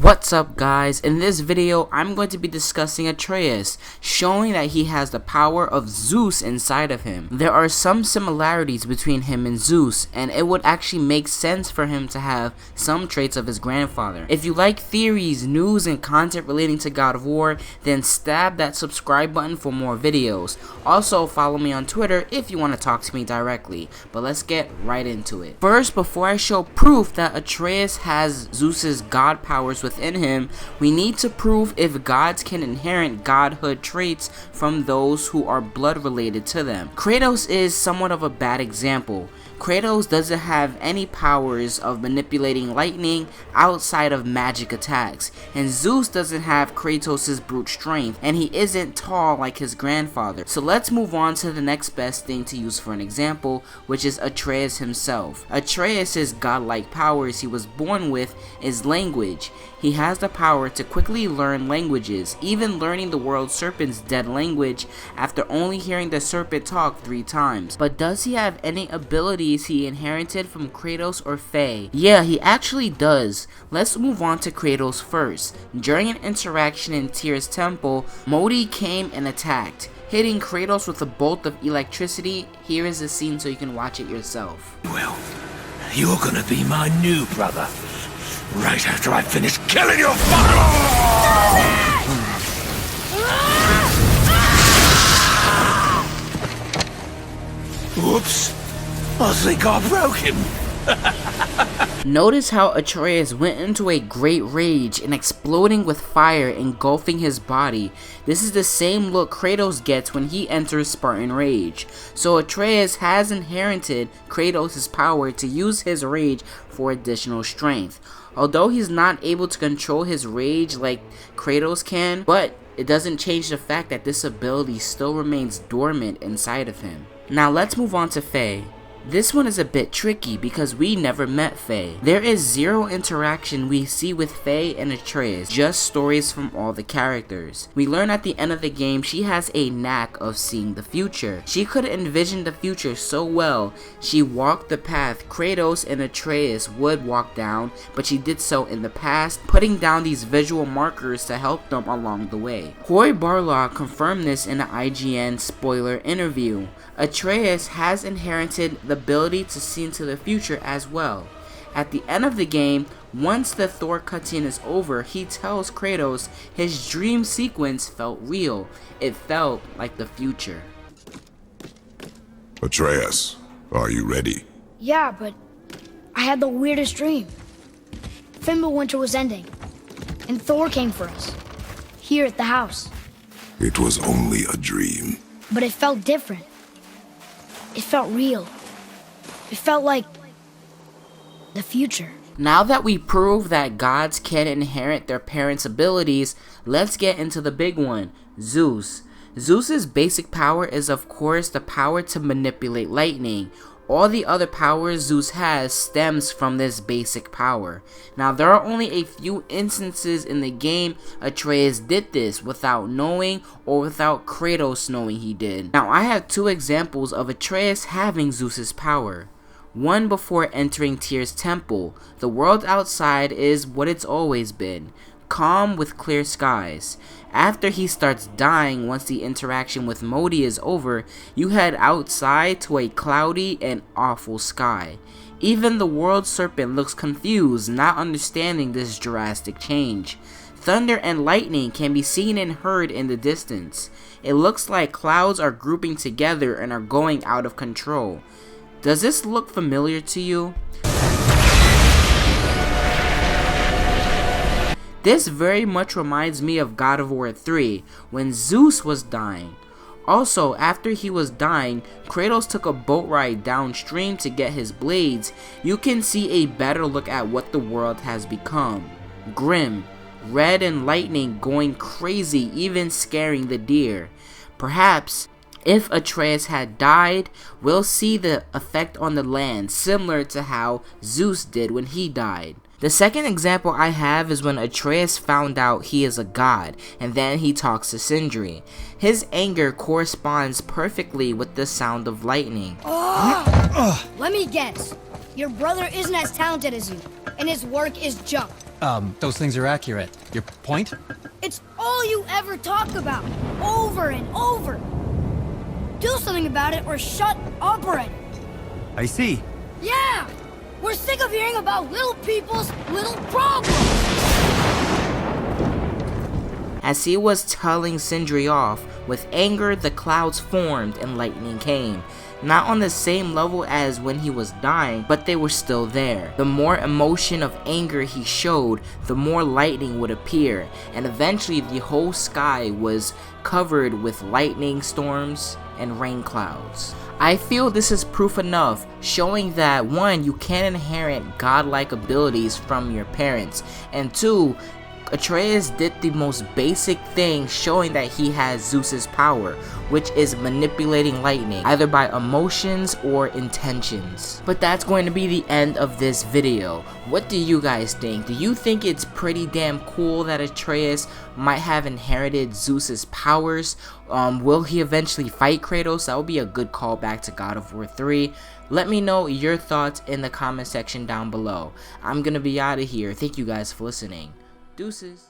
What's up guys, in this video I'm going to be discussing Atreus, showing that he has the power of Zeus inside of him. There are some similarities between him and Zeus, and it would actually make sense for him to have some traits of his grandfather. If you like theories, news, and content relating to God of War, then stab that subscribe button for more videos. Also follow me on Twitter if you want to talk to me directly, but let's get right into it. First, before I show proof that Atreus has Zeus's god powers within him, we need to prove if gods can inherit godhood traits from those who are blood related to them. Kratos is somewhat of a bad example. Kratos doesn't have any powers of manipulating lightning outside of magic attacks, and Zeus doesn't have Kratos' brute strength, and he isn't tall like his grandfather. So let's move on to the next best thing to use for an example, which is Atreus himself. Atreus' godlike powers he was born with is language. He has the power to quickly learn languages, even learning the world serpent's dead language after only hearing the serpent talk 3 times. But does he have any abilities he inherited from Kratos or Faye? Yeah, he actually does. Let's move on to Kratos first. During an interaction in Tyr's temple, Modi came and attacked, hitting Kratos with a bolt of electricity. Here is the scene so you can watch it yourself. Well, you're gonna be my new brother. Right after I finish killing your father! Whoops! I think I broke him. Notice how Atreus went into a great rage and exploding with fire engulfing his body. This is the same look Kratos gets when he enters Spartan Rage. So Atreus has inherited Kratos' power to use his rage for additional strength. Although he's not able to control his rage like Kratos can, but it doesn't change the fact that this ability still remains dormant inside of him. Now let's move on to Faye. This one is a bit tricky because we never met Faye. There is zero interaction we see with Faye and Atreus, just stories from all the characters. We learn at the end of the game she has a knack of seeing the future. She could envision the future so well, she walked the path Kratos and Atreus would walk down, but she did so in the past, putting down these visual markers to help them along the way. Corey Barlog confirmed this in an IGN spoiler interview. Atreus has inherited the ability to see into the future as well. At the end of the game, once the Thor cutscene is over, he tells Kratos his dream sequence felt real. It felt like the future. Atreus, are you ready? Yeah, but I had the weirdest dream. Fimbulwinter was ending, and Thor came for us, here at the house. It was only a dream. But it felt different. It felt real. It felt like the future. Now that we prove that gods can inherit their parents' abilities, let's get into the big one, Zeus. Zeus's basic power is of course the power to manipulate lightning. All the other powers Zeus has stems from this basic power. Now there are only a few instances in the game Atreus did this without knowing or without Kratos knowing he did. Now I have 2 examples of Atreus having Zeus's power. One before entering Tyr's temple. The world outside is what it's always been, calm with clear skies. After he starts dying, once the interaction with Modi is over, you head outside to a cloudy and awful sky. Even the world serpent looks confused, not understanding this drastic change. Thunder and lightning can be seen and heard in the distance. It looks like clouds are grouping together and are going out of control. Does this look familiar to you? This very much reminds me of God of War 3, when Zeus was dying. Also, after he was dying, Kratos took a boat ride downstream to get his blades. You can see a better look at what the world has become. Grim, red and lightning going crazy, even scaring the deer. Perhaps, if Atreus had died, we'll see the effect on the land similar to how Zeus did when he died. The second example I have is when Atreus found out he is a god, and then he talks to Sindri. His anger corresponds perfectly with the sound of lightning. Let me guess. Your brother isn't as talented as you, and his work is junk. Those things are accurate. Your point? It's all you ever talk about, over and over. Do something about it or shut up already. I see. Yeah! We're sick of hearing about little people's little problems! As he was telling Sindri off, with anger the clouds formed and lightning came. Not on the same level as when he was dying, but they were still there. The more emotion of anger he showed, the more lightning would appear, and eventually the whole sky was covered with lightning storms and rain clouds. I feel this is proof enough, showing that 1, you can inherit godlike abilities from your parents, and 2, Atreus did the most basic thing, showing that he has Zeus's power, which is manipulating lightning, either by emotions or intentions. But that's going to be the end of this video. What do you guys think? Do you think it's pretty damn cool that Atreus might have inherited Zeus's powers? Will he eventually fight Kratos? That would be a good callback to God of War 3. Let me know your thoughts in the comment section down below. I'm gonna be out of here. Thank you guys for listening. Deuces.